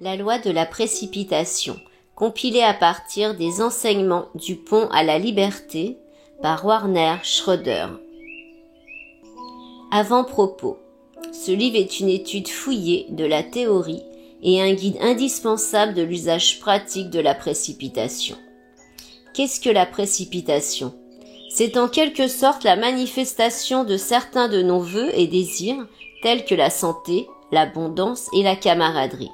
La loi de la précipitation, compilée à partir des enseignements du Pont à la Liberté par Werner Schroeder. Avant-propos. Ce livre est une étude fouillée de la théorie et un guide indispensable de l'usage pratique de la précipitation. Qu'est-ce que la précipitation ? C'est en quelque sorte la manifestation de certains de nos vœux et désirs, tels que la santé, l'abondance et la camaraderie.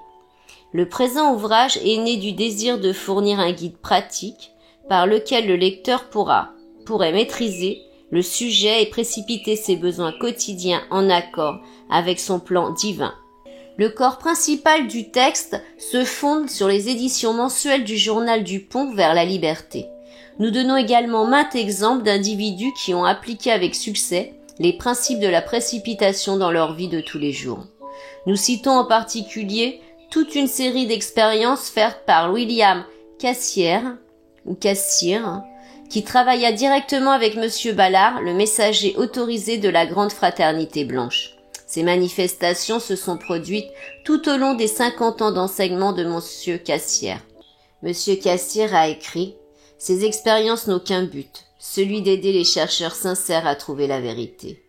Le présent ouvrage est né du désir de fournir un guide pratique par lequel le lecteur pourrait maîtriser le sujet et précipiter ses besoins quotidiens en accord avec son plan divin. Le corps principal du texte se fonde sur les éditions mensuelles du journal du Pont vers la Liberté. Nous donnons également maints exemples d'individus qui ont appliqué avec succès les principes de la précipitation dans leur vie de tous les jours. Nous citons en particulier toute une série d'expériences faites par William Cassirer, qui travailla directement avec M. Ballard, le messager autorisé de la Grande Fraternité Blanche. Ces manifestations se sont produites tout au long des 50 ans d'enseignement de M. Cassirer. M. Cassirer a écrit « Ces expériences n'ont qu'un but, celui d'aider les chercheurs sincères à trouver la vérité.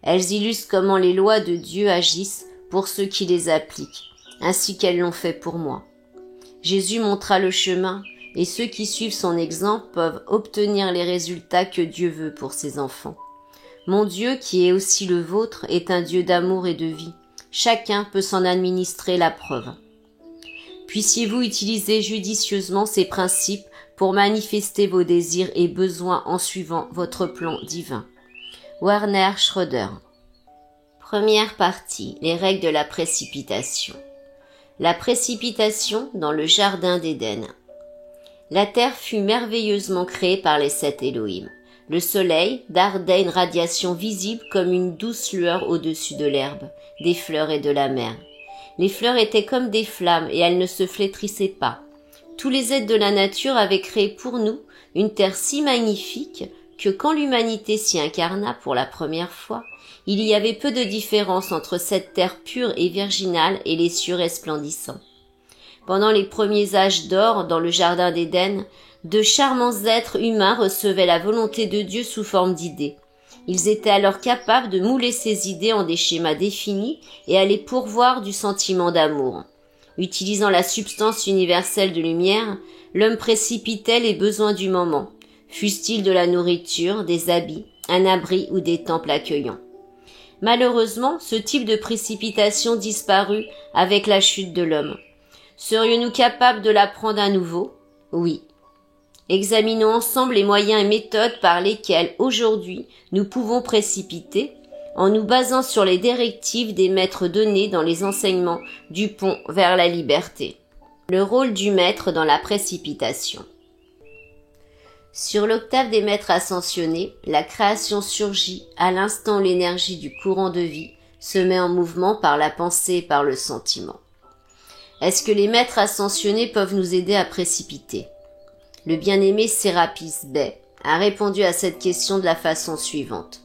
Elles illustrent comment les lois de Dieu agissent pour ceux qui les appliquent, ainsi qu'elles l'ont fait pour moi. Jésus montra le chemin, et ceux qui suivent son exemple peuvent obtenir les résultats que Dieu veut pour ses enfants. Mon Dieu, qui est aussi le vôtre, est un Dieu d'amour et de vie. Chacun peut s'en administrer la preuve. Puissiez-vous utiliser judicieusement ces principes pour manifester vos désirs et besoins en suivant votre plan divin. Werner Schroeder. Première partie, les règles de la précipitation. La précipitation dans le jardin d'Éden. La terre fut merveilleusement créée par les 7 Elohim. Le soleil dardait une radiation visible comme une douce lueur au-dessus de l'herbe, des fleurs et de la mer. Les fleurs étaient comme des flammes et elles ne se flétrissaient pas. Tous les êtres de la nature avaient créé pour nous une terre si magnifique que quand l'humanité s'y incarna pour la première fois, il y avait peu de différence entre cette terre pure et virginale et les cieux resplendissants. Pendant les premiers âges d'or dans le jardin d'Éden, de charmants êtres humains recevaient la volonté de Dieu sous forme d'idées. Ils étaient alors capables de mouler ces idées en des schémas définis et à les pourvoir du sentiment d'amour. Utilisant la substance universelle de lumière, l'homme précipitait les besoins du moment, fussent-ils de la nourriture, des habits, un abri ou des temples accueillants. Malheureusement, ce type de précipitation disparut avec la chute de l'homme. Serions-nous capables de l'apprendre à nouveau ? Oui. Examinons ensemble les moyens et méthodes par lesquels, aujourd'hui, nous pouvons précipiter, en nous basant sur les directives des maîtres donnés dans les enseignements du Pont vers la Liberté. Le rôle du maître dans la précipitation. Sur l'octave des maîtres ascensionnés, la création surgit à l'instant où l'énergie du courant de vie se met en mouvement par la pensée et par le sentiment. Est-ce que les maîtres ascensionnés peuvent nous aider à précipiter ? Le bien-aimé Sérapis Bey a répondu à cette question de la façon suivante.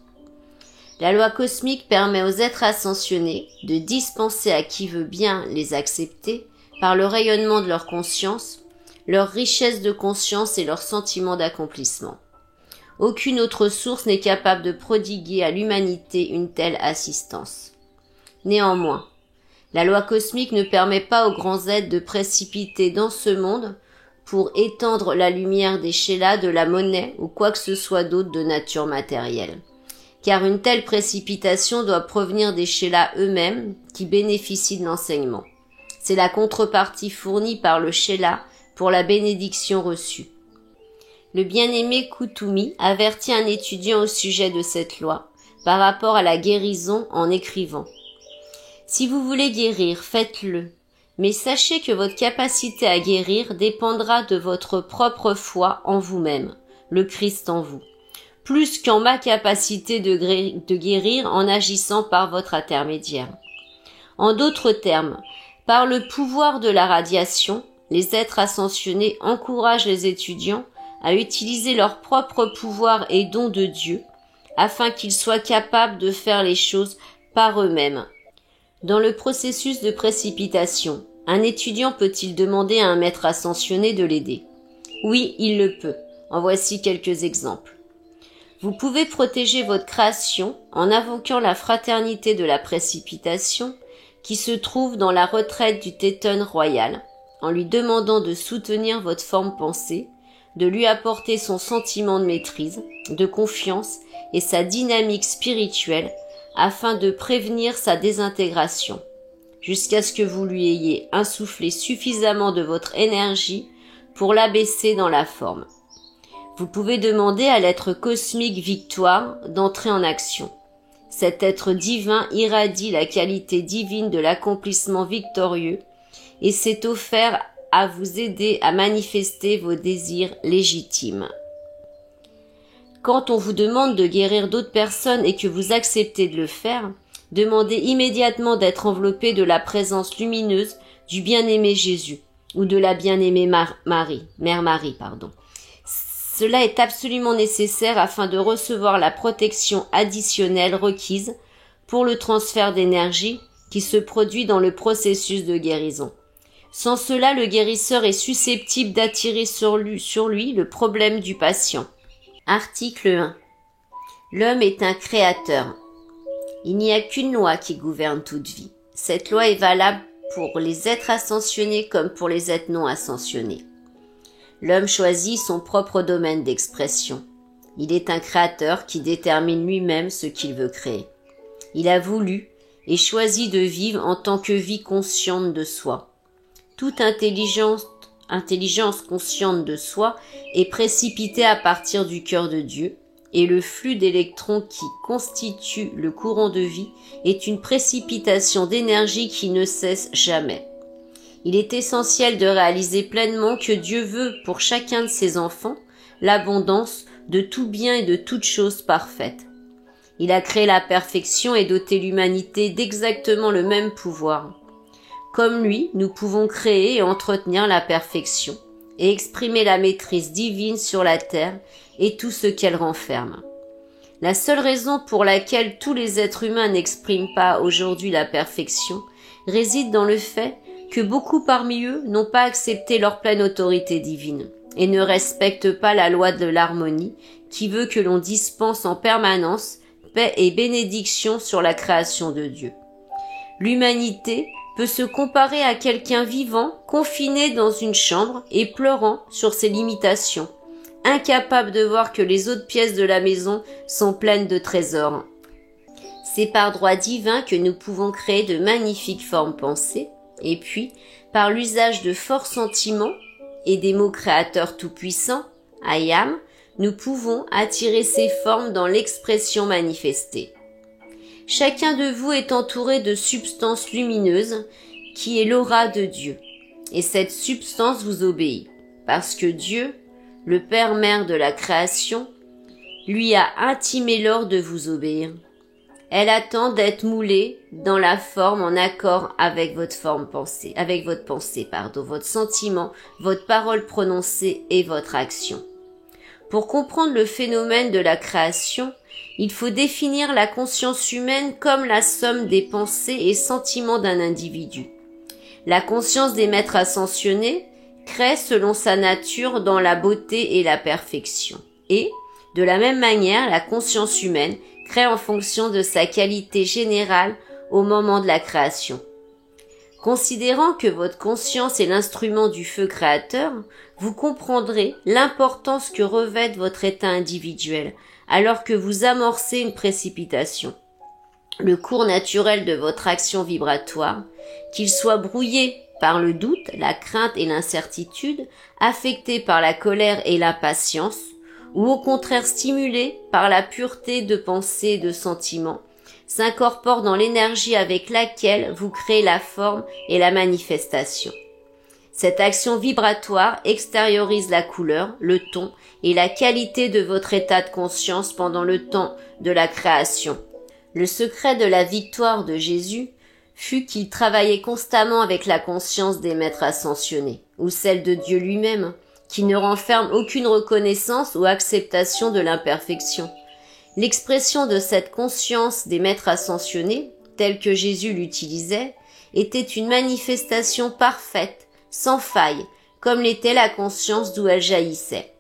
La loi cosmique permet aux êtres ascensionnés de dispenser à qui veut bien les accepter, par le rayonnement de leur conscience, leur richesse de conscience et leur sentiment d'accomplissement. Aucune autre source n'est capable de prodiguer à l'humanité une telle assistance. Néanmoins, la loi cosmique ne permet pas aux grands êtres de précipiter dans ce monde pour étendre la lumière des chélats, de la monnaie ou quoi que ce soit d'autre de nature matérielle. Car une telle précipitation doit provenir des chélats eux-mêmes qui bénéficient de l'enseignement. C'est la contrepartie fournie par le chéla pour la bénédiction reçue. Le bien-aimé Koutoumi avertit un étudiant au sujet de cette loi par rapport à la guérison en écrivant « Si vous voulez guérir, faites-le, mais sachez que votre capacité à guérir dépendra de votre propre foi en vous-même, le Christ en vous, plus qu'en ma capacité de guérir en agissant par votre intermédiaire. En d'autres termes, par le pouvoir de la radiation, les êtres ascensionnés encouragent les étudiants à utiliser leur propre pouvoir et dons de Dieu, afin qu'ils soient capables de faire les choses par eux-mêmes. Dans le processus de précipitation, Un étudiant peut-il demander à un maître ascensionné de l'aider? Oui, il le peut. En voici quelques exemples. Vous pouvez protéger votre création en invoquant la fraternité de la précipitation qui se trouve dans la retraite du Téton royal, en lui demandant de soutenir votre forme pensée, de lui apporter son sentiment de maîtrise, de confiance et sa dynamique spirituelle afin de prévenir sa désintégration, jusqu'à ce que vous lui ayez insufflé suffisamment de votre énergie pour l'abaisser dans la forme. Vous pouvez demander à l'être cosmique Victoire d'entrer en action. Cet être divin irradie la qualité divine de l'accomplissement victorieux et s'est offert à vous aider à manifester vos désirs légitimes. Quand on vous demande de guérir d'autres personnes et que vous acceptez de le faire, demandez immédiatement d'être enveloppé de la présence lumineuse du bien-aimé Jésus ou de la bien-aimée Mère Marie. Cela est absolument nécessaire afin de recevoir la protection additionnelle requise pour le transfert d'énergie qui se produit dans le processus de guérison. Sans cela, le guérisseur est susceptible d'attirer sur lui le problème du patient. Article 1. L'homme est un créateur. Il n'y a qu'une loi qui gouverne toute vie. Cette loi est valable pour les êtres ascensionnés comme pour les êtres non ascensionnés. L'homme choisit son propre domaine d'expression. Il est un créateur qui détermine lui-même ce qu'il veut créer. Il a voulu et choisi de vivre en tant que vie consciente de soi. Toute intelligence consciente de soi est précipitée à partir du cœur de Dieu, et le flux d'électrons qui constitue le courant de vie est une précipitation d'énergie qui ne cesse jamais. Il est essentiel de réaliser pleinement que Dieu veut pour chacun de ses enfants l'abondance de tout bien et de toute chose parfaite. Il a créé la perfection et doté l'humanité d'exactement le même pouvoir. Comme lui, nous pouvons créer et entretenir la perfection et exprimer la maîtrise divine sur la terre et tout ce qu'elle renferme. La seule raison pour laquelle tous les êtres humains n'expriment pas aujourd'hui la perfection réside dans le fait que beaucoup parmi eux n'ont pas accepté leur pleine autorité divine et ne respectent pas la loi de l'harmonie qui veut que l'on dispense en permanence paix et bénédiction sur la création de Dieu. L'humanité peut se comparer à quelqu'un vivant confiné dans une chambre et pleurant sur ses limitations, incapable de voir que les autres pièces de la maison sont pleines de trésors. C'est par droit divin que nous pouvons créer de magnifiques formes pensées, et puis, par l'usage de forts sentiments et des mots créateurs tout-puissants, I am, nous pouvons attirer ces formes dans l'expression manifestée. Chacun de vous est entouré de substances lumineuses qui est l'aura de Dieu, et cette substance vous obéit, parce que Dieu, le Père-Mère de la création, lui a intimé l'ordre de vous obéir. Elle attend d'être moulée dans la forme en accord avec votre pensée, votre sentiment, votre parole prononcée et votre action. Pour comprendre le phénomène de la création, il faut définir la conscience humaine comme la somme des pensées et sentiments d'un individu. La conscience des maîtres ascensionnés crée selon sa nature dans la beauté et la perfection. Et, de la même manière, la conscience humaine crée en fonction de sa qualité générale au moment de la création. Considérant que votre conscience est l'instrument du feu créateur, vous comprendrez l'importance que revêt votre état individuel alors que vous amorcez une précipitation. Le cours naturel de votre action vibratoire, qu'il soit brouillé par le doute, la crainte et l'incertitude, affecté par la colère et l'impatience, ou au contraire stimulé par la pureté de pensée et de sentiments, s'incorpore dans l'énergie avec laquelle vous créez la forme et la manifestation. Cette action vibratoire extériorise la couleur, le ton et la qualité de votre état de conscience pendant le temps de la création. Le secret de la victoire de Jésus fut qu'il travaillait constamment avec la conscience des maîtres ascensionnés, ou celle de Dieu lui-même, qui ne renferme aucune reconnaissance ou acceptation de l'imperfection. L'expression de cette conscience des maîtres ascensionnés, telle que Jésus l'utilisait, était une manifestation parfaite, sans faille, comme l'était la conscience d'où elle jaillissait.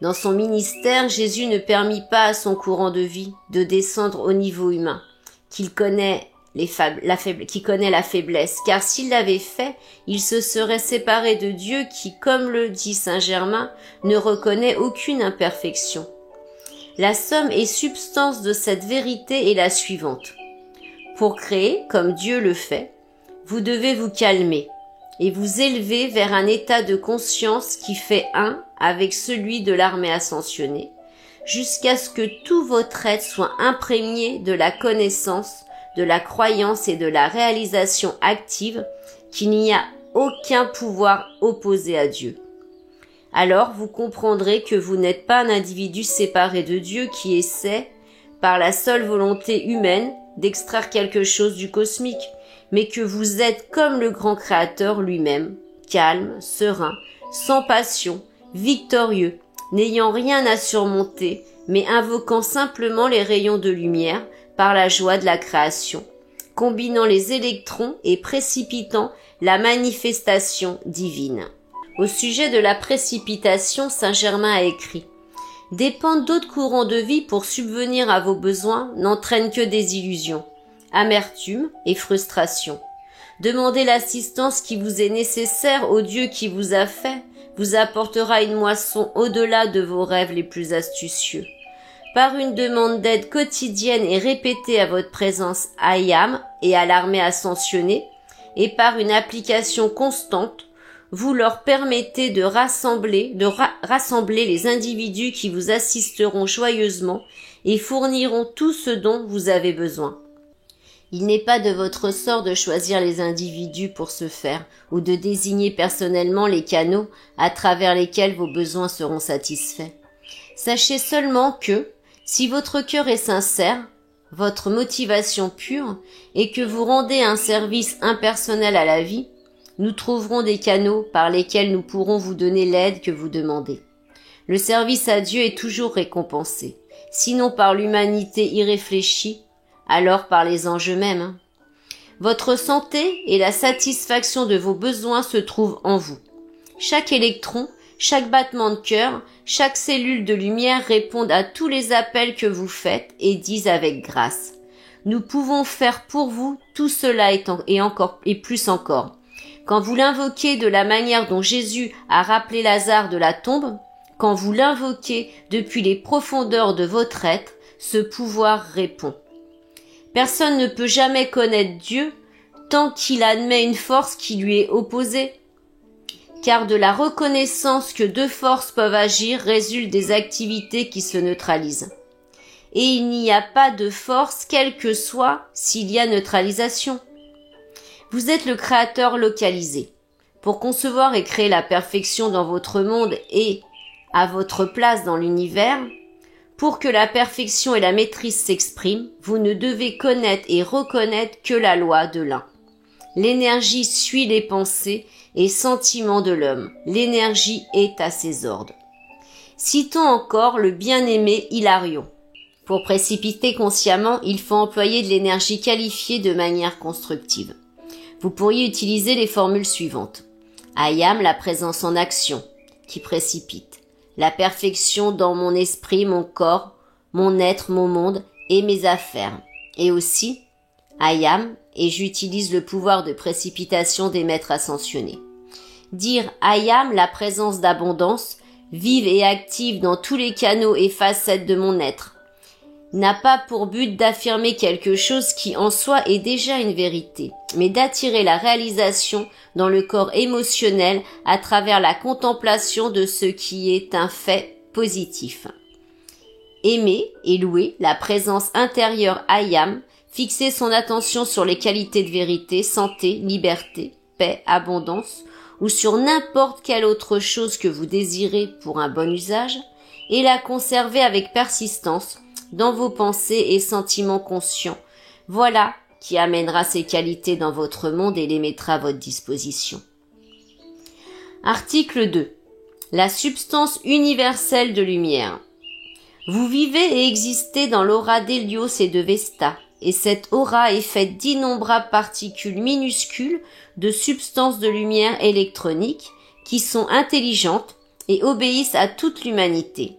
Dans son ministère, Jésus ne permit pas à son courant de vie de descendre au niveau humain, qui connaît la faiblesse, car s'il l'avait fait, il se serait séparé de Dieu qui, comme le dit Saint Germain, ne reconnaît aucune imperfection. La somme et substance de cette vérité est la suivante. Pour créer, comme Dieu le fait, vous devez vous calmer et vous élever vers un état de conscience qui fait un avec celui de l'armée ascensionnée, jusqu'à ce que tout votre être soit imprégné de la connaissance, de la croyance et de la réalisation active qu'il n'y a aucun pouvoir opposé à Dieu. Alors vous comprendrez que vous n'êtes pas un individu séparé de Dieu qui essaie, par la seule volonté humaine, d'extraire quelque chose du cosmique, mais que vous êtes comme le grand Créateur lui-même, calme, serein, sans passion, victorieux, n'ayant rien à surmonter, mais invoquant simplement les rayons de lumière par la joie de la création, combinant les électrons et précipitant la manifestation divine. Au sujet de la précipitation, Saint Germain a écrit « Dépendre d'autres courants de vie pour subvenir à vos besoins n'entraîne que des illusions, amertume et frustration. Demandez l'assistance qui vous est nécessaire au Dieu qui vous a fait, vous apportera une moisson au-delà de vos rêves les plus astucieux. Par une demande d'aide quotidienne et répétée à votre présence Ayam et à l'armée ascensionnée, et par une application constante, vous leur permettez de rassembler les individus qui vous assisteront joyeusement et fourniront tout ce dont vous avez besoin. Il n'est pas de votre sort de choisir les individus pour ce faire, ou de désigner personnellement les canaux à travers lesquels vos besoins seront satisfaits. Sachez seulement que, si votre cœur est sincère, votre motivation pure, et que vous rendez un service impersonnel à la vie, nous trouverons des canaux par lesquels nous pourrons vous donner l'aide que vous demandez. Le service à Dieu est toujours récompensé, sinon par l'humanité irréfléchie, alors par les anges eux-mêmes. Votre santé et la satisfaction de vos besoins se trouvent en vous. Chaque électron, chaque battement de cœur, chaque cellule de lumière répondent à tous les appels que vous faites et disent avec grâce. Nous pouvons faire pour vous tout cela et plus encore. Quand vous l'invoquez de la manière dont Jésus a rappelé Lazare de la tombe, quand vous l'invoquez depuis les profondeurs de votre être, ce pouvoir répond. Personne ne peut jamais connaître Dieu tant qu'il admet une force qui lui est opposée, car de la reconnaissance que deux forces peuvent agir résultent des activités qui se neutralisent. Et il n'y a pas de force, quelle que soit, s'il y a neutralisation. Vous êtes le créateur localisé. Pour concevoir et créer la perfection dans votre monde et à votre place dans l'univers, pour que la perfection et la maîtrise s'expriment, vous ne devez connaître et reconnaître que la loi de l'un. L'énergie suit les pensées et sentiments de l'homme. L'énergie est à ses ordres. Citons encore le bien-aimé Hilarion. Pour précipiter consciemment, il faut employer de l'énergie qualifiée de manière constructive. Vous pourriez utiliser les formules suivantes. Ayam, la présence en action, qui précipite. La perfection dans mon esprit, mon corps, mon être, mon monde et mes affaires. Et aussi, Ayam, et j'utilise le pouvoir de précipitation des maîtres ascensionnés. Dire Ayam, la présence d'abondance, vive et active dans tous les canaux et facettes de mon être, n'a pas pour but d'affirmer quelque chose qui en soi est déjà une vérité, mais d'attirer la réalisation dans le corps émotionnel à travers la contemplation de ce qui est un fait positif. Aimer et louer la présence intérieure Ayam, fixer son attention sur les qualités de vérité, santé, liberté, paix, abondance, ou sur n'importe quelle autre chose que vous désirez pour un bon usage, et la conserver avec persistance dans vos pensées et sentiments conscients. Voilà qui amènera ces qualités dans votre monde et les mettra à votre disposition. Article 2. La substance universelle de lumière. Vous vivez et existez dans l'aura d'Hélios et de Vesta, et cette aura est faite d'innombrables particules minuscules de substances de lumière électronique qui sont intelligentes et obéissent à toute l'humanité.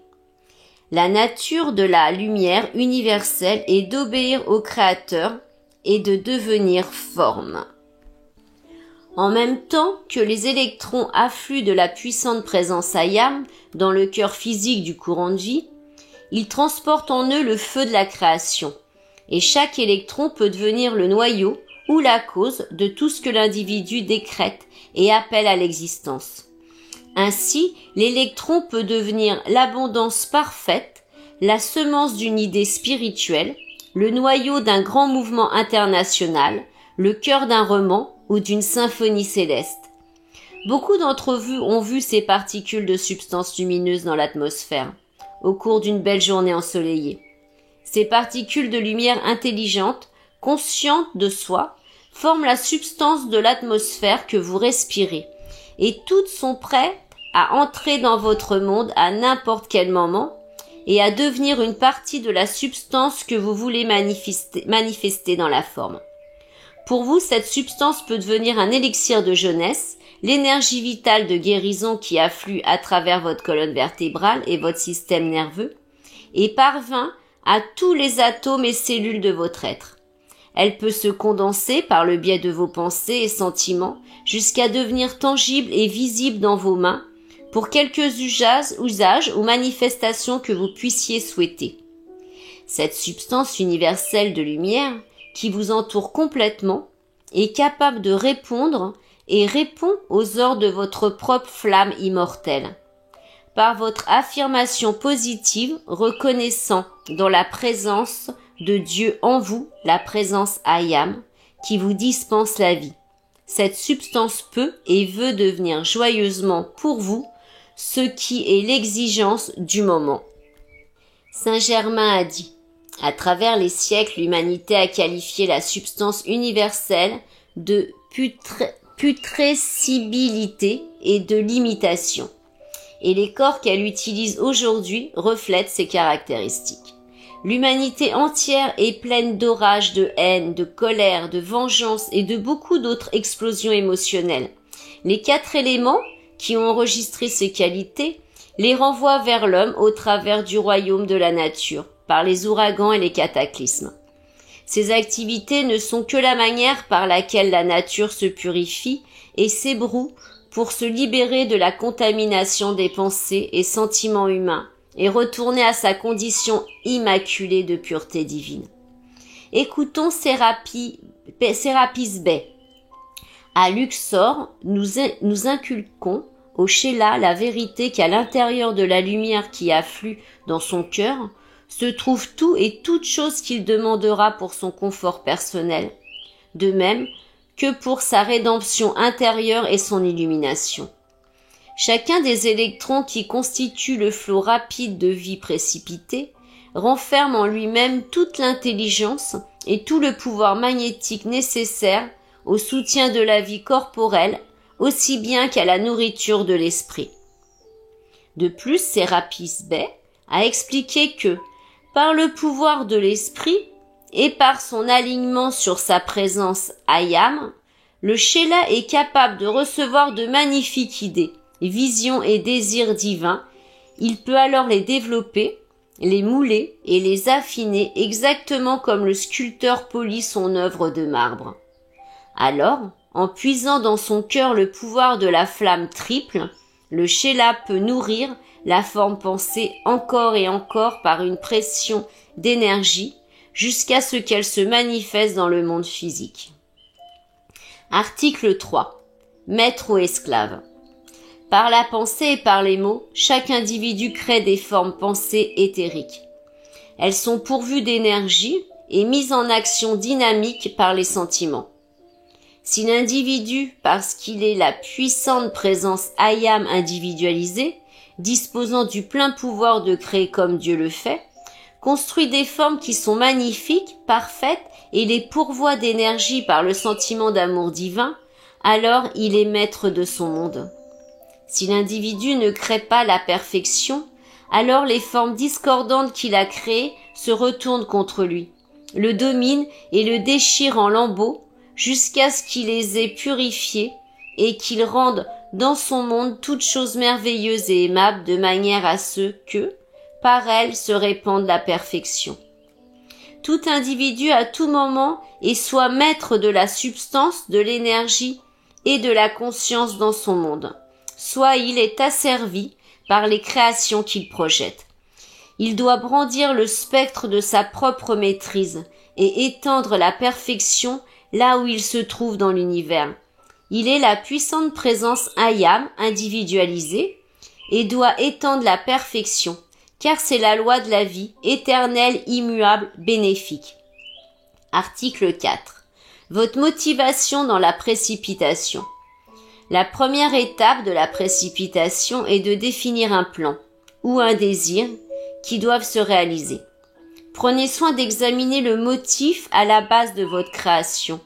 La nature de la lumière universelle est d'obéir au Créateur et de devenir forme. En même temps que les électrons affluent de la puissante présence Ayam dans le cœur physique du courant de vie, ils transportent en eux le feu de la création, et chaque électron peut devenir le noyau ou la cause de tout ce que l'individu décrète et appelle à l'existence. Ainsi, l'électron peut devenir l'abondance parfaite, la semence d'une idée spirituelle, le noyau d'un grand mouvement international, le cœur d'un roman ou d'une symphonie céleste. Beaucoup d'entre vous ont vu ces particules de substances lumineuses dans l'atmosphère, au cours d'une belle journée ensoleillée. Ces particules de lumière intelligentes, conscientes de soi, forment la substance de l'atmosphère que vous respirez, et toutes sont prêtes à entrer dans votre monde à n'importe quel moment et à devenir une partie de la substance que vous voulez manifester dans la forme. Pour vous, cette substance peut devenir un élixir de jeunesse, l'énergie vitale de guérison qui afflue à travers votre colonne vertébrale et votre système nerveux, et parvient à tous les atomes et cellules de votre être. Elle peut se condenser par le biais de vos pensées et sentiments jusqu'à devenir tangible et visible dans vos mains pour quelques usages ou manifestations que vous puissiez souhaiter. Cette substance universelle de lumière qui vous entoure complètement est capable de répondre et répond aux ordres de votre propre flamme immortelle. Par votre affirmation positive, reconnaissant dans la présence de Dieu en vous, la présence Ayam, qui vous dispense la vie. Cette substance peut et veut devenir joyeusement pour vous ce qui est l'exigence du moment. Saint Germain a dit: à travers les siècles, l'humanité a qualifié la substance universelle de putrescibilité et de limitation. Et les corps qu'elle utilise aujourd'hui reflètent ces caractéristiques. L'humanité entière est pleine d'orages, de haine, de colère, de vengeance et de beaucoup d'autres explosions émotionnelles. Les 4 éléments qui ont enregistré ces qualités les renvoient vers l'homme au travers du royaume de la nature, par les ouragans et les cataclysmes. Ces activités ne sont que la manière par laquelle la nature se purifie et s'ébroue pour se libérer de la contamination des pensées et sentiments humains et retourner à sa condition immaculée de pureté divine. Écoutons Sérapis Bey. À Luxor, nous inculquons au Sheila la vérité qu'à l'intérieur de la lumière qui afflue dans son cœur se trouve tout et toute chose qu'il demandera pour son confort personnel, de même que pour sa rédemption intérieure et son illumination. Chacun des électrons qui constituent le flot rapide de vie précipitée renferme en lui-même toute l'intelligence et tout le pouvoir magnétique nécessaire au soutien de la vie corporelle, aussi bien qu'à la nourriture de l'esprit. De plus, Sérapis Bey a expliqué que, par le pouvoir de l'esprit et par son alignement sur sa présence Ayam, le Sheila est capable de recevoir de magnifiques idées, visions et désirs divins. Il peut alors les développer, les mouler et les affiner exactement comme le sculpteur polit son œuvre de marbre. Alors, en puisant dans son cœur le pouvoir de la flamme triple, le Sheila peut nourrir la forme pensée encore et encore par une pression d'énergie jusqu'à ce qu'elle se manifeste dans le monde physique. Article 3. Maître ou esclave. Par la pensée et par les mots, chaque individu crée des formes pensées éthériques. Elles sont pourvues d'énergie et mises en action dynamique par les sentiments. Si l'individu, parce qu'il est la puissante présence Ayam individualisée, disposant du plein pouvoir de créer comme Dieu le fait, construit des formes qui sont magnifiques, parfaites et les pourvoit d'énergie par le sentiment d'amour divin, alors il est maître de son monde. Si l'individu ne crée pas la perfection, alors les formes discordantes qu'il a créées se retournent contre lui, le domine et le déchire en lambeaux jusqu'à ce qu'il les ait purifiés et qu'il rende dans son monde toutes choses merveilleuses et aimables de manière à ce que, par elles, se répande la perfection. Tout individu à tout moment est soit maître de la substance, de l'énergie et de la conscience dans son monde, soit il est asservi par les créations qu'il projette. Il doit brandir le spectre de sa propre maîtrise et étendre la perfection là où il se trouve dans l'univers. Il est la puissante présence Ayam individualisée et doit étendre la perfection, car c'est la loi de la vie, éternelle, immuable, bénéfique. Article 4. Votre motivation dans la précipitation. La première étape de la précipitation est de définir un plan ou un désir qui doivent se réaliser. Prenez soin d'examiner le motif à la base de votre création.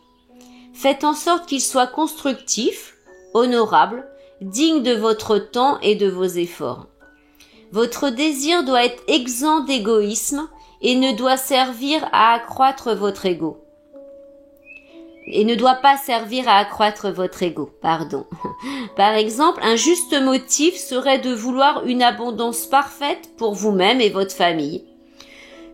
Faites en sorte qu'il soit constructif, honorable, digne de votre temps et de vos efforts. Votre désir doit être exempt d'égoïsme et ne doit servir à accroître votre ego. Par exemple, un juste motif serait de vouloir une abondance parfaite pour vous-même et votre famille.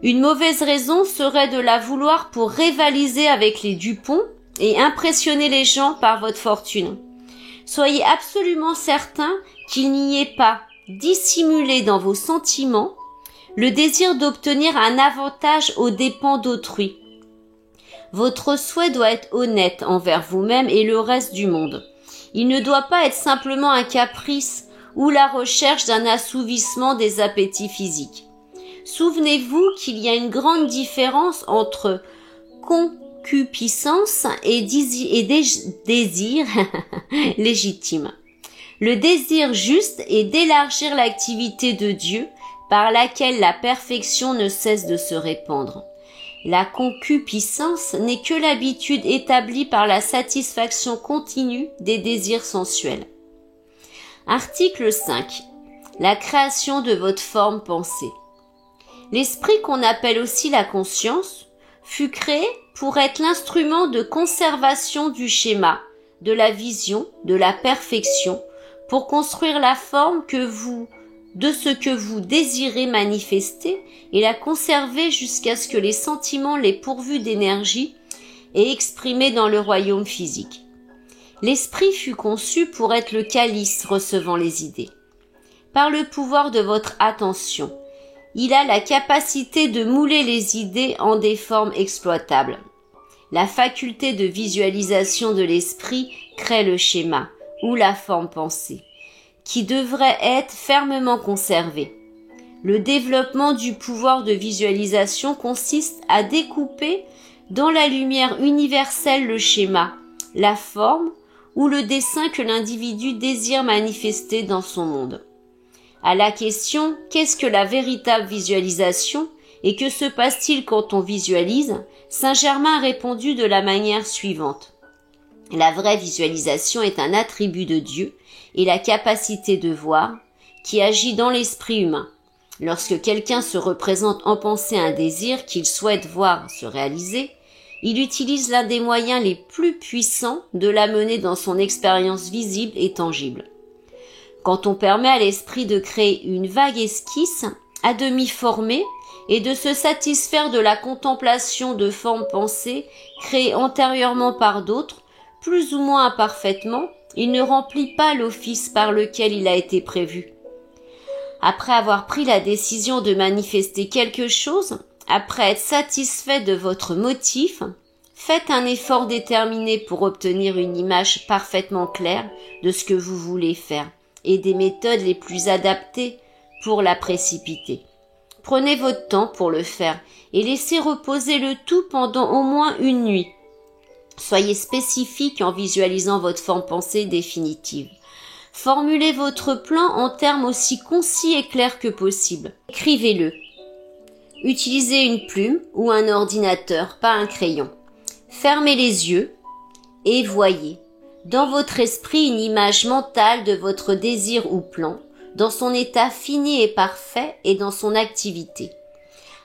Une mauvaise raison serait de la vouloir pour rivaliser avec les Dupont et impressionner les gens par votre fortune. Soyez absolument certain qu'il n'y ait pas dissimulé dans vos sentiments le désir d'obtenir un avantage aux dépens d'autrui. Votre souhait doit être honnête envers vous-même et le reste du monde. Il ne doit pas être simplement un caprice ou la recherche d'un assouvissement des appétits physiques. Souvenez-vous qu'il y a une grande différence entre concupiscence et désir légitime. Le désir juste est d'élargir l'activité de Dieu par laquelle la perfection ne cesse de se répandre. La concupiscence n'est que l'habitude établie par la satisfaction continue des désirs sensuels. Article 5. La création de votre forme pensée. L'esprit qu'on appelle aussi la conscience fut créé pour être l'instrument de conservation du schéma, de la vision, de la perfection, pour construire la forme de ce que vous désirez manifester et la conserver jusqu'à ce que les sentiments les pourvus d'énergie aient exprimé dans le royaume physique. L'esprit fut conçu pour être le calice recevant les idées. Par le pouvoir de votre attention, il a la capacité de mouler les idées en des formes exploitables. La faculté de visualisation de l'esprit crée le schéma ou la forme pensée, qui devrait être fermement conservée. Le développement du pouvoir de visualisation consiste à découper dans la lumière universelle le schéma, la forme ou le dessin que l'individu désire manifester dans son monde. À la question « Qu'est-ce que la véritable visualisation et que se passe-t-il quand on visualise ?», Saint Germain a répondu de la manière suivante. La vraie visualisation est un attribut de Dieu et la capacité de voir qui agit dans l'esprit humain. Lorsque quelqu'un se représente en pensée un désir qu'il souhaite voir se réaliser, il utilise l'un des moyens les plus puissants de l'amener dans son expérience visible et tangible. Quand on permet à l'esprit de créer une vague esquisse, à demi formée, et de se satisfaire de la contemplation de formes pensées créées antérieurement par d'autres, plus ou moins imparfaitement, il ne remplit pas l'office par lequel il a été prévu. Après avoir pris la décision de manifester quelque chose, après être satisfait de votre motif, faites un effort déterminé pour obtenir une image parfaitement claire de ce que vous voulez faire et des méthodes les plus adaptées pour la précipiter. Prenez votre temps pour le faire et laissez reposer le tout pendant au moins une nuit. Soyez spécifique en visualisant votre forme pensée définitive. Formulez votre plan en termes aussi concis et clairs que possible. Écrivez-le. Utilisez une plume ou un ordinateur, pas un crayon. Fermez les yeux et voyez dans votre esprit une image mentale de votre désir ou plan, dans son état fini et parfait et dans son activité.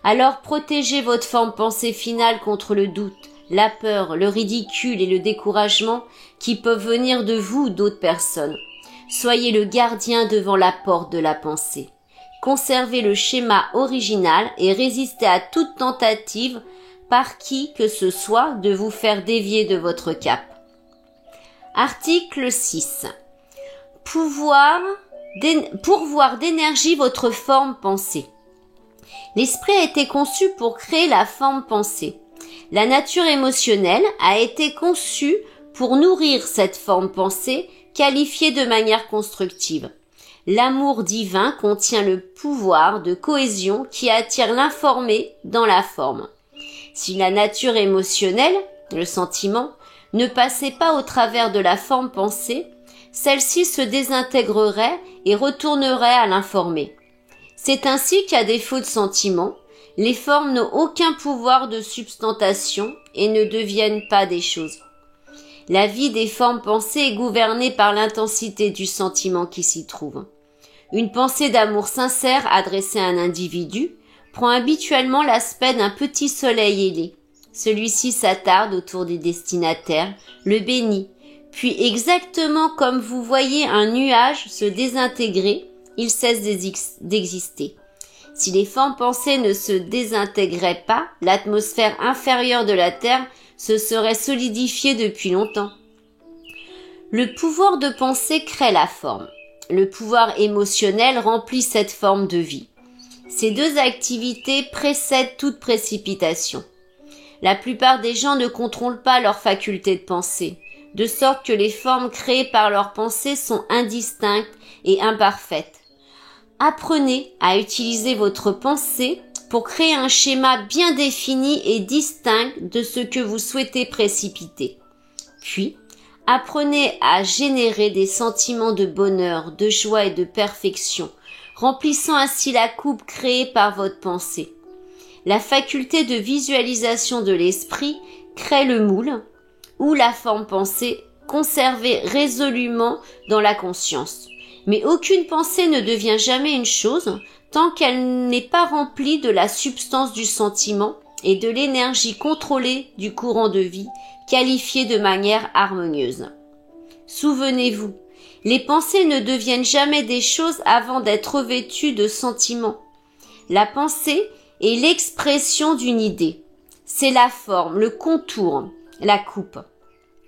Alors protégez votre forme pensée finale contre le doute, la peur, le ridicule et le découragement qui peuvent venir de vous ou d'autres personnes. Soyez le gardien devant la porte de la pensée. Conservez le schéma original et résistez à toute tentative par qui que ce soit de vous faire dévier de votre cap. Article 6. Pourvoir d'énergie votre forme pensée. L'esprit a été conçu pour créer la forme pensée. La nature émotionnelle a été conçue pour nourrir cette forme pensée qualifiée de manière constructive. L'amour divin contient le pouvoir de cohésion qui attire l'informé dans la forme. Si la nature émotionnelle, le sentiment, ne passait pas au travers de la forme pensée, celle-ci se désintégrerait et retournerait à l'informé. C'est ainsi qu'à défaut de sentiment, les formes n'ont aucun pouvoir de substantation et ne deviennent pas des choses. La vie des formes pensées est gouvernée par l'intensité du sentiment qui s'y trouve. Une pensée d'amour sincère adressée à un individu prend habituellement l'aspect d'un petit soleil ailé. Celui-ci s'attarde autour du destinataire, le bénit, puis exactement comme vous voyez un nuage se désintégrer, il cesse d'exister. Si les formes pensées ne se désintégraient pas, l'atmosphère inférieure de la Terre se serait solidifiée depuis longtemps. Le pouvoir de pensée crée la forme. Le pouvoir émotionnel remplit cette forme de vie. Ces deux activités précèdent toute précipitation. La plupart des gens ne contrôlent pas leur faculté de penser, de sorte que les formes créées par leurs pensées sont indistinctes et imparfaites. Apprenez à utiliser votre pensée pour créer un schéma bien défini et distinct de ce que vous souhaitez précipiter. Puis, apprenez à générer des sentiments de bonheur, de joie et de perfection, remplissant ainsi la coupe créée par votre pensée. La faculté de visualisation de l'esprit crée le moule, ou la forme pensée, conservée résolument dans la conscience. Mais aucune pensée ne devient jamais une chose tant qu'elle n'est pas remplie de la substance du sentiment et de l'énergie contrôlée du courant de vie, qualifiée de manière harmonieuse. Souvenez-vous, les pensées ne deviennent jamais des choses avant d'être revêtues de sentiments. La pensée est l'expression d'une idée. C'est la forme, le contour, la coupe.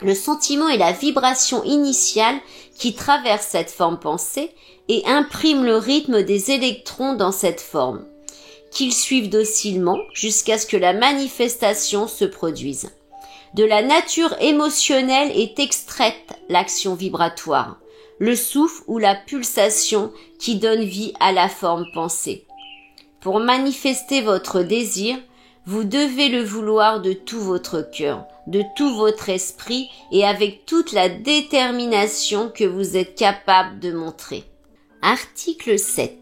Le sentiment est la vibration initiale qui traverse cette forme pensée et imprime le rythme des électrons dans cette forme, qu'ils suivent docilement jusqu'à ce que la manifestation se produise. De la nature émotionnelle est extraite l'action vibratoire, le souffle ou la pulsation qui donne vie à la forme pensée. Pour manifester votre désir, vous devez le vouloir de tout votre cœur, de tout votre esprit et avec toute la détermination que vous êtes capable de montrer. Article 7.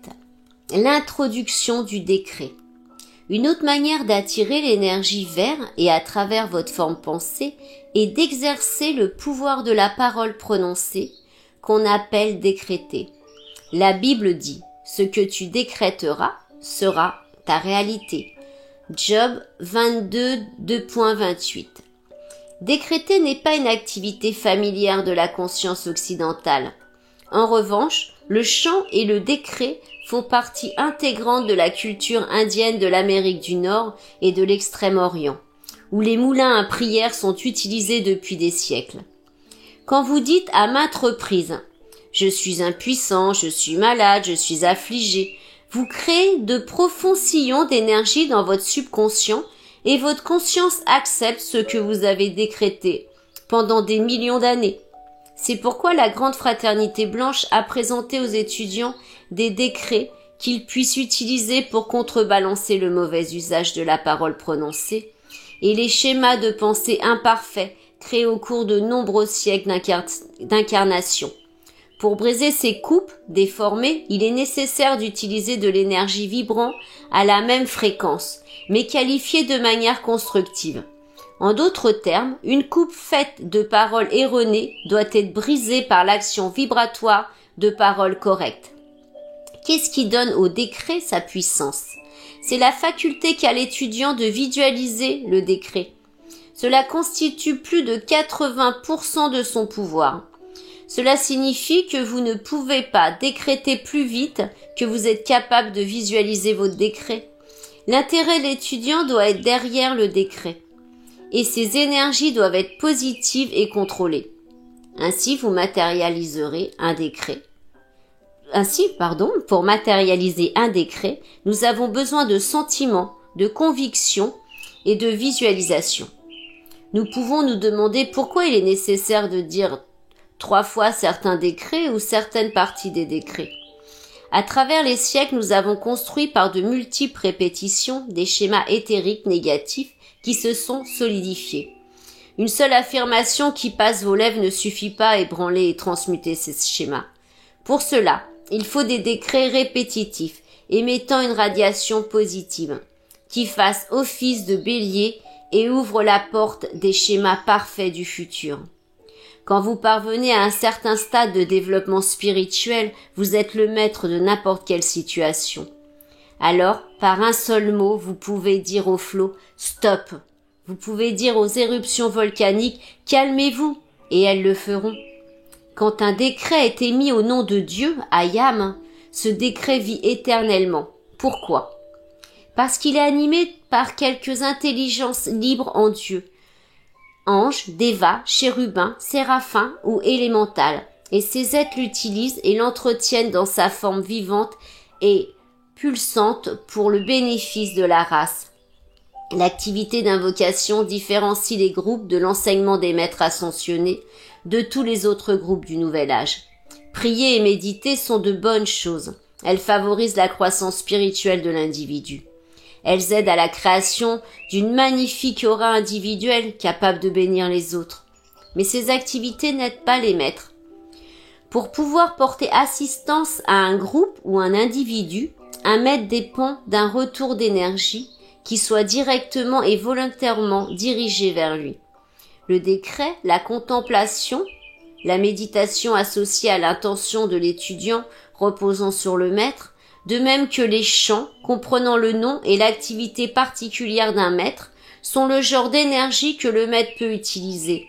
L'introduction du décret. Une autre manière d'attirer l'énergie vers et à travers votre forme pensée est d'exercer le pouvoir de la parole prononcée, qu'on appelle décréter. La Bible dit « Ce que tu décrèteras sera ta réalité ». Job 22, 2.28. Décréter n'est pas une activité familière de la conscience occidentale. En revanche, le chant et le décret font partie intégrante de la culture indienne de l'Amérique du Nord et de l'Extrême-Orient, où les moulins à prière sont utilisés depuis des siècles. Quand vous dites à maintes reprises « Je suis impuissant, je suis malade, je suis affligé », vous créez de profonds sillons d'énergie dans votre subconscient et votre conscience accepte ce que vous avez décrété pendant des millions d'années. C'est pourquoi la Grande Fraternité Blanche a présenté aux étudiants des décrets qu'ils puissent utiliser pour contrebalancer le mauvais usage de la parole prononcée et les schémas de pensée imparfaits créés au cours de nombreux siècles d'incarnation. Pour briser ces coupes déformées, il est nécessaire d'utiliser de l'énergie vibrant à la même fréquence, mais qualifiée de manière constructive. En d'autres termes, une coupe faite de paroles erronées doit être brisée par l'action vibratoire de paroles correctes. Qu'est-ce qui donne au décret sa puissance? C'est la faculté qu'a l'étudiant de visualiser le décret. Cela constitue plus de 80% de son pouvoir. Cela signifie que vous ne pouvez pas décréter plus vite que vous êtes capable de visualiser votre décret. L'intérêt de l'étudiant doit être derrière le décret. Et ses énergies doivent être positives et contrôlées. Ainsi, vous matérialiserez un décret. Pour matérialiser un décret, nous avons besoin de sentiments, de convictions et de visualisation. Nous pouvons nous demander pourquoi il est nécessaire de dire 3 fois certains décrets ou certaines parties des décrets. À travers les siècles, nous avons construit par de multiples répétitions des schémas éthériques négatifs qui se sont solidifiés. Une seule affirmation qui passe vos lèvres ne suffit pas à ébranler et transmuter ces schémas. Pour cela, il faut des décrets répétitifs, émettant une radiation positive, qui fassent office de bélier et ouvrent la porte des schémas parfaits du futur. Quand vous parvenez à un certain stade de développement spirituel, vous êtes le maître de n'importe quelle situation. Alors, par un seul mot, vous pouvez dire au flot « Stop ». Vous pouvez dire aux éruptions volcaniques « Calmez-vous » et elles le feront. Quand un décret est émis au nom de Dieu, Ayam, ce décret vit éternellement. Pourquoi? Parce qu'il est animé par quelques intelligences libres en Dieu. Anges, dévas, chérubins, séraphins ou élémentales. Et ces êtres l'utilisent et l'entretiennent dans sa forme vivante et pulsante pour le bénéfice de la race. L'activité d'invocation différencie les groupes de l'enseignement des maîtres ascensionnés de tous les autres groupes du Nouvel Âge. Prier et méditer sont de bonnes choses. Elles favorisent la croissance spirituelle de l'individu. Elles aident à la création d'une magnifique aura individuelle capable de bénir les autres. Mais ces activités n'aident pas les maîtres. Pour pouvoir porter assistance à un groupe ou un individu, un maître dépend d'un retour d'énergie qui soit directement et volontairement dirigé vers lui. Le décret, la contemplation, la méditation associée à l'intention de l'étudiant reposant sur le maître, de même que les chants, comprenant le nom et l'activité particulière d'un maître, sont le genre d'énergie que le maître peut utiliser.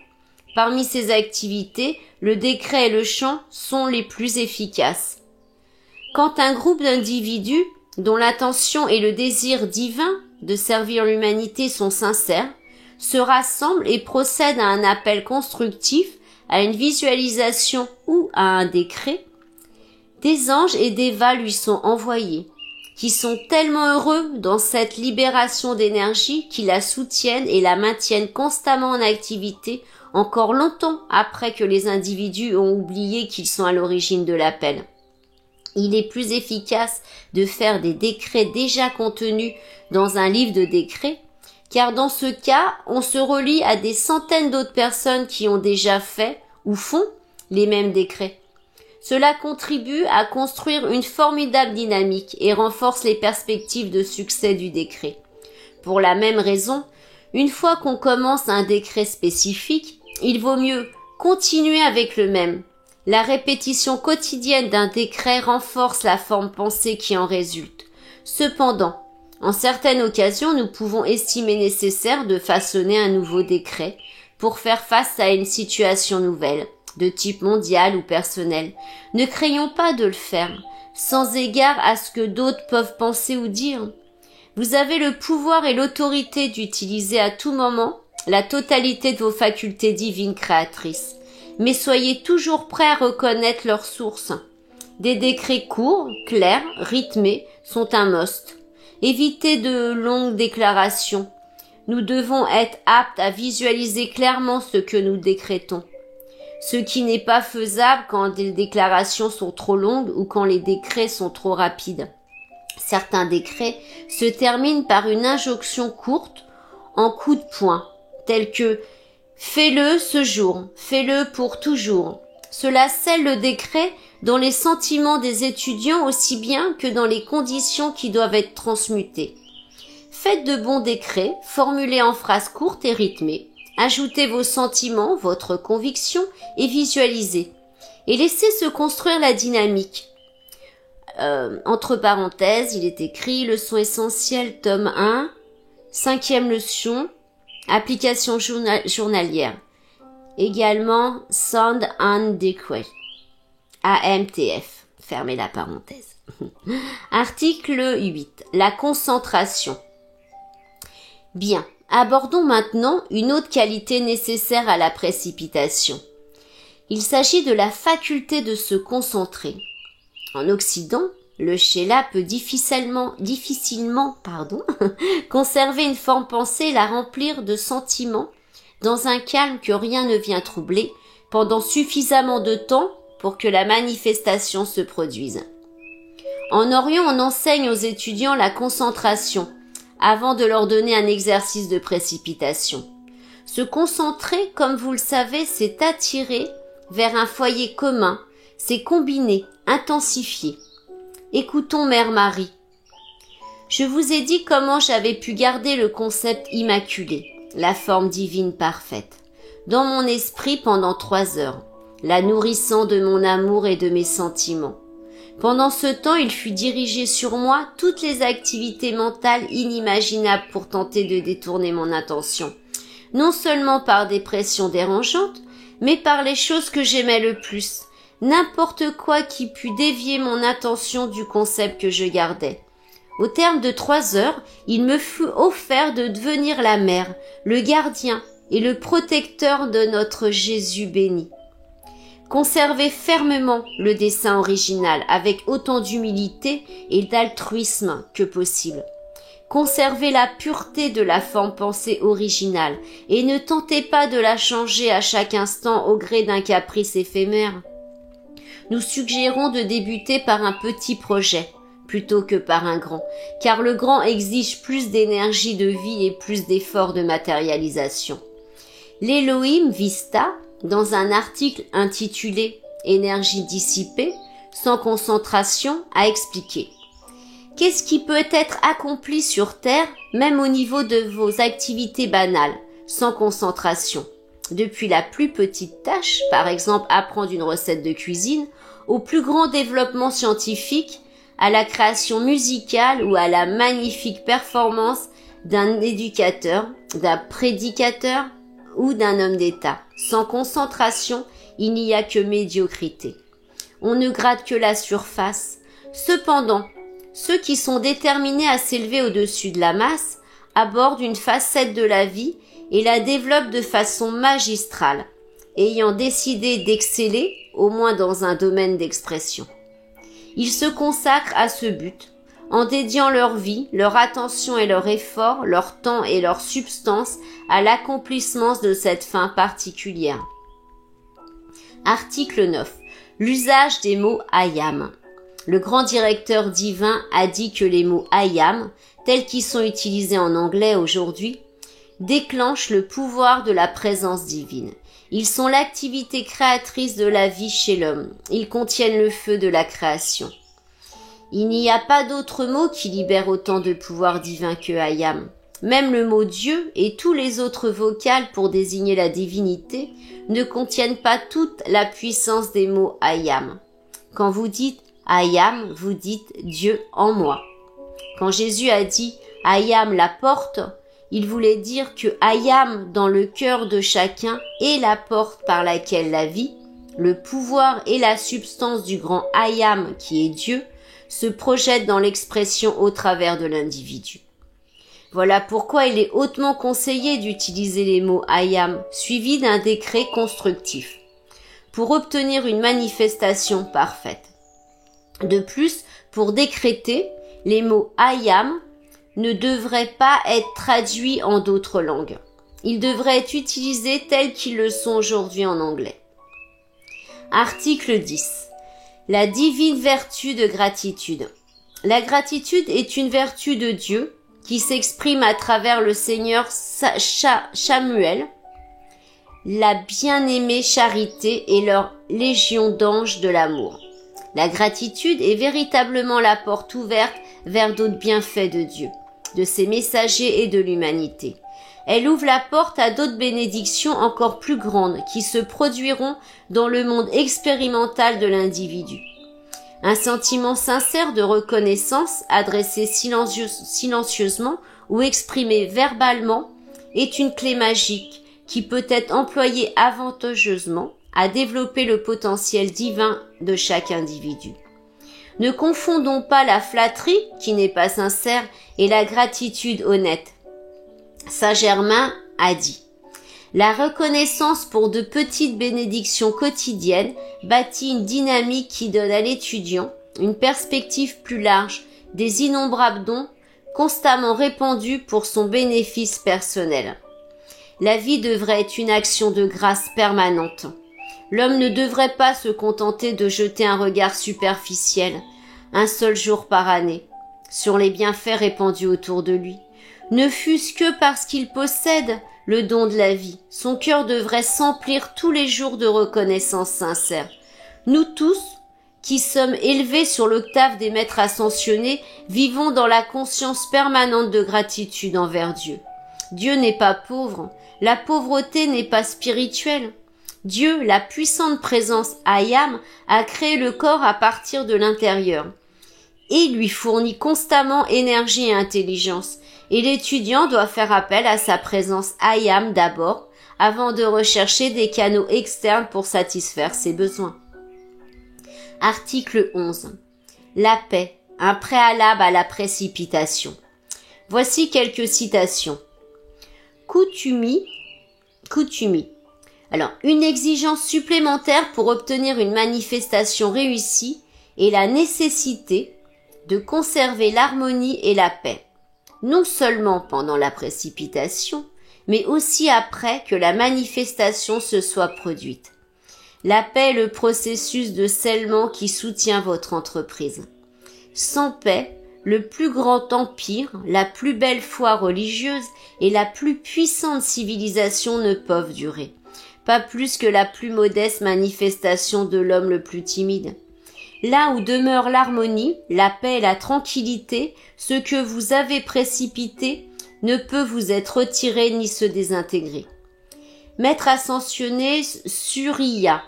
Parmi ces activités, le décret et le chant sont les plus efficaces. Quand un groupe d'individus, dont l'intention et le désir divin de servir l'humanité sont sincères, se rassemblent et procèdent à un appel constructif, à une visualisation ou à un décret, des anges et des dévas lui sont envoyés, qui sont tellement heureux dans cette libération d'énergie qu'ils la soutiennent et la maintiennent constamment en activité encore longtemps après que les individus ont oublié qu'ils sont à l'origine de l'appel. Il est plus efficace de faire des décrets déjà contenus dans un livre de décrets, car dans ce cas, on se relie à des centaines d'autres personnes qui ont déjà fait ou font les mêmes décrets. Cela contribue à construire une formidable dynamique et renforce les perspectives de succès du décret. Pour la même raison, une fois qu'on commence un décret spécifique, il vaut mieux continuer avec le même. La répétition quotidienne d'un décret renforce la forme pensée qui en résulte. Cependant, en certaines occasions, nous pouvons estimer nécessaire de façonner un nouveau décret pour faire face à une situation nouvelle, de type mondial ou personnel. Ne craignons pas de le faire, sans égard à ce que d'autres peuvent penser ou dire. Vous avez le pouvoir et l'autorité d'utiliser à tout moment la totalité de vos facultés divines créatrices. Mais soyez toujours prêts à reconnaître leur source. Des décrets courts, clairs, rythmés sont un must. Évitez de longues déclarations. Nous devons être aptes à visualiser clairement ce que nous décrétons. Ce qui n'est pas faisable quand les déclarations sont trop longues ou quand les décrets sont trop rapides. Certains décrets se terminent par une injonction courte en coup de poing, telle que « fais-le ce jour, fais-le pour toujours ». Cela scelle le décret dans les sentiments des étudiants aussi bien que dans les conditions qui doivent être transmutées. Faites de bons décrets, formulés en phrases courtes et rythmées. Ajoutez vos sentiments, votre conviction et visualisez. Et laissez se construire la dynamique. entre parenthèses, il est écrit leçon essentielle, tome 1, 5e leçon, application journalière. Également, Sound and Decree, AMTF, fermez la parenthèse. Article 8, la concentration. Bien, abordons maintenant une autre qualité nécessaire à la précipitation. Il s'agit de la faculté de se concentrer. En Occident, le Shéla peut difficilement conserver une forme pensée et la remplir de sentiments dans un calme que rien ne vient troubler pendant suffisamment de temps pour que la manifestation se produise. En Orient, on enseigne aux étudiants la concentration avant de leur donner un exercice de précipitation. Se concentrer, comme vous le savez, c'est attirer vers un foyer commun, c'est combiner, intensifier. Écoutons Mère Marie. Je vous ai dit comment j'avais pu garder le concept immaculé, la forme divine parfaite, dans mon esprit pendant 3 heures, la nourrissant de mon amour et de mes sentiments. Pendant ce temps, il fut dirigé sur moi toutes les activités mentales inimaginables pour tenter de détourner mon attention, non seulement par des pressions dérangeantes, mais par les choses que j'aimais le plus, n'importe quoi qui pût dévier mon attention du concept que je gardais. Au terme de 3 heures, il me fut offert de devenir la mère, le gardien et le protecteur de notre Jésus béni. Conservez fermement le dessein original avec autant d'humilité et d'altruisme que possible. Conservez la pureté de la forme pensée originale et ne tentez pas de la changer à chaque instant au gré d'un caprice éphémère. Nous suggérons de débuter par un petit projet plutôt que par un grand, car le grand exige plus d'énergie de vie et plus d'efforts de matérialisation. L'Elohim Vista, dans un article intitulé « Énergie dissipée, sans concentration », a expliqué « Qu'est-ce qui peut être accompli sur Terre, même au niveau de vos activités banales, sans concentration ?» Depuis la plus petite tâche, par exemple apprendre une recette de cuisine, au plus grand développement scientifique, à la création musicale ou à la magnifique performance d'un éducateur, d'un prédicateur ou d'un homme d'État. Sans concentration, il n'y a que médiocrité. On ne gratte que la surface. Cependant, ceux qui sont déterminés à s'élever au-dessus de la masse abordent une facette de la vie et la développent de façon magistrale, ayant décidé d'exceller, au moins dans un domaine d'expression. Ils se consacrent à ce but, en dédiant leur vie, leur attention et leur effort, leur temps et leur substance à l'accomplissement de cette fin particulière. Article 9. L'usage des mots ayam. Le grand directeur divin a dit que les mots ayam, tels qu'ils sont utilisés en anglais aujourd'hui, déclenchent le pouvoir de la présence divine. Ils sont l'activité créatrice de la vie chez l'homme. Ils contiennent le feu de la création. Il n'y a pas d'autre mot qui libère autant de pouvoir divin que ayam. Même le mot Dieu et tous les autres vocales pour désigner la divinité ne contiennent pas toute la puissance des mots ayam. Quand vous dites ayam, vous dites Dieu en moi. Quand Jésus a dit ayam la porte, il voulait dire que ayam dans le cœur de chacun est la porte par laquelle la vie, le pouvoir et la substance du grand ayam qui est Dieu se projettent dans l'expression au travers de l'individu. Voilà pourquoi il est hautement conseillé d'utiliser les mots ayam suivis d'un décret constructif pour obtenir une manifestation parfaite. De plus, pour décréter, les mots ayam ne devraient pas être traduits en d'autres langues. Ils devraient être utilisés tels qu'ils le sont aujourd'hui en anglais. Article 10. La divine vertu de gratitude. La gratitude est une vertu de Dieu qui s'exprime à travers le Seigneur Samuel, la bien-aimée charité et leur légion d'anges de l'amour. La gratitude est véritablement la porte ouverte vers d'autres bienfaits de Dieu, de ses messagers et de l'humanité. Elle ouvre la porte à d'autres bénédictions encore plus grandes qui se produiront dans le monde expérimental de l'individu. Un sentiment sincère de reconnaissance, adressé silencieusement ou exprimé verbalement, est une clé magique qui peut être employée avantageusement à développer le potentiel divin de chaque individu. Ne confondons pas la flatterie, qui n'est pas sincère, et la gratitude honnête. Saint Germain a dit: la reconnaissance pour de petites bénédictions quotidiennes bâtit une dynamique qui donne à l'étudiant une perspective plus large des innombrables dons constamment répandus pour son bénéfice personnel. La vie devrait être une action de grâce permanente. L'homme ne devrait pas se contenter de jeter un regard superficiel, un seul jour par année, sur les bienfaits répandus autour de lui. Ne fût-ce que parce qu'il possède le don de la vie, son cœur devrait s'emplir tous les jours de reconnaissance sincère. Nous tous, qui sommes élevés sur l'octave des maîtres ascensionnés, vivons dans la conscience permanente de gratitude envers Dieu. Dieu n'est pas pauvre, la pauvreté n'est pas spirituelle. Dieu, la puissante présence Ayam, a créé le corps à partir de l'intérieur et lui fournit constamment énergie et intelligence. Et l'étudiant doit faire appel à sa présence Ayam d'abord, avant de rechercher des canaux externes pour satisfaire ses besoins. Article 11. La paix, un préalable à la précipitation. Voici quelques citations. Koutoumi. Alors, une exigence supplémentaire pour obtenir une manifestation réussie est la nécessité de conserver l'harmonie et la paix, non seulement pendant la précipitation, mais aussi après que la manifestation se soit produite. La paix est le processus de scellement qui soutient votre entreprise. Sans paix, le plus grand empire, la plus belle foi religieuse et la plus puissante civilisation ne peuvent durer. Pas plus que la plus modeste manifestation de l'homme le plus timide. Là où demeure l'harmonie, la paix et la tranquillité, ce que vous avez précipité ne peut vous être retiré ni se désintégrer. Maître ascensionné Surya,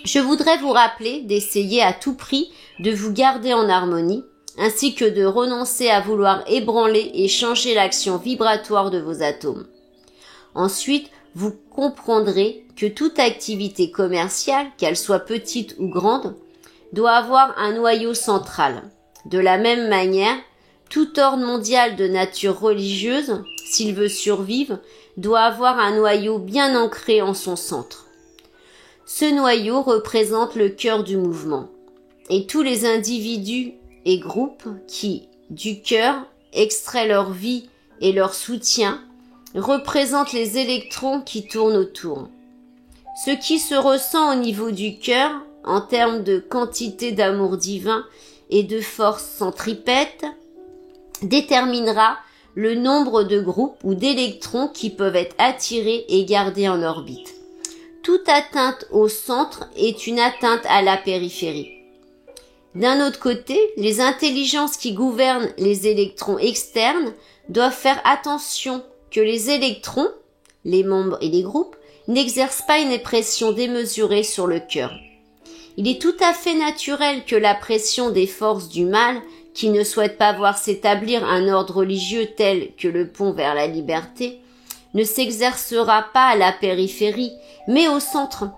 je voudrais vous rappeler d'essayer à tout prix de vous garder en harmonie, ainsi que de renoncer à vouloir ébranler et changer l'action vibratoire de vos atomes. Ensuite, vous comprendrez que toute activité commerciale, qu'elle soit petite ou grande, doit avoir un noyau central. De la même manière, tout ordre mondial de nature religieuse, s'il veut survivre, doit avoir un noyau bien ancré en son centre. Ce noyau représente le cœur du mouvement, et tous les individus et groupes qui, du cœur, extraient leur vie et leur soutien, représentent les électrons qui tournent autour. Ce qui se ressent au niveau du cœur, en termes de quantité d'amour divin et de force centripète, déterminera le nombre de groupes ou d'électrons qui peuvent être attirés et gardés en orbite. Toute atteinte au centre est une atteinte à la périphérie. D'un autre côté, les intelligences qui gouvernent les électrons externes doivent faire attention que les électrons, les membres et les groupes, n'exercent pas une pression démesurée sur le cœur. Il est tout à fait naturel que la pression des forces du mal, qui ne souhaitent pas voir s'établir un ordre religieux tel que le pont vers la liberté, ne s'exercera pas à la périphérie, mais au centre.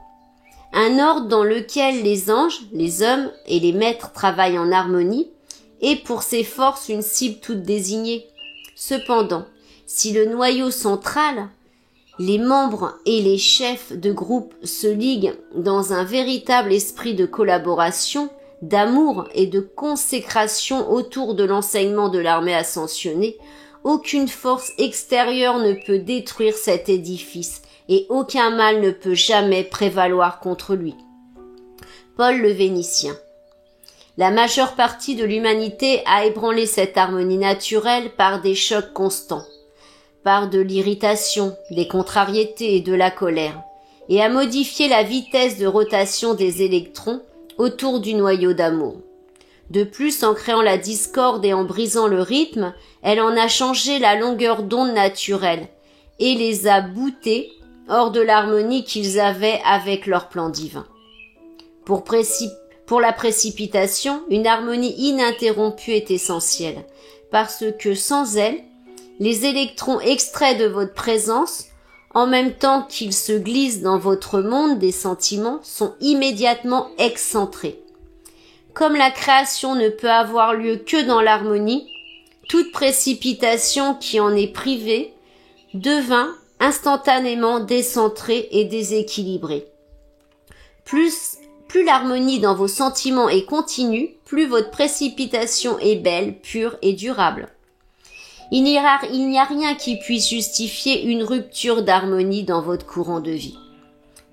Un ordre dans lequel les anges, les hommes et les maîtres travaillent en harmonie est pour ces forces une cible toute désignée. Cependant, si le noyau central, les membres et les chefs de groupe se liguent dans un véritable esprit de collaboration, d'amour et de consécration autour de l'enseignement de l'armée ascensionnée, aucune force extérieure ne peut détruire cet édifice et aucun mal ne peut jamais prévaloir contre lui. Paul le Vénitien. La majeure partie de l'humanité a ébranlé cette harmonie naturelle par des chocs constants, par de l'irritation, des contrariétés et de la colère, et a modifié la vitesse de rotation des électrons autour du noyau d'amour. De plus, en créant la discorde et en brisant le rythme, elle en a changé la longueur d'onde naturelle et les a boutés hors de l'harmonie qu'ils avaient avec leur plan divin. Pour Pour la précipitation, une harmonie ininterrompue est essentielle, parce que sans elle, les électrons extraits de votre présence, en même temps qu'ils se glissent dans votre monde des sentiments, sont immédiatement excentrés. Comme la création ne peut avoir lieu que dans l'harmonie, toute précipitation qui en est privée devint instantanément décentrée et déséquilibrée. Plus l'harmonie dans vos sentiments est continue, plus votre précipitation est belle, pure et durable. Il n'y a rien qui puisse justifier une rupture d'harmonie dans votre courant de vie.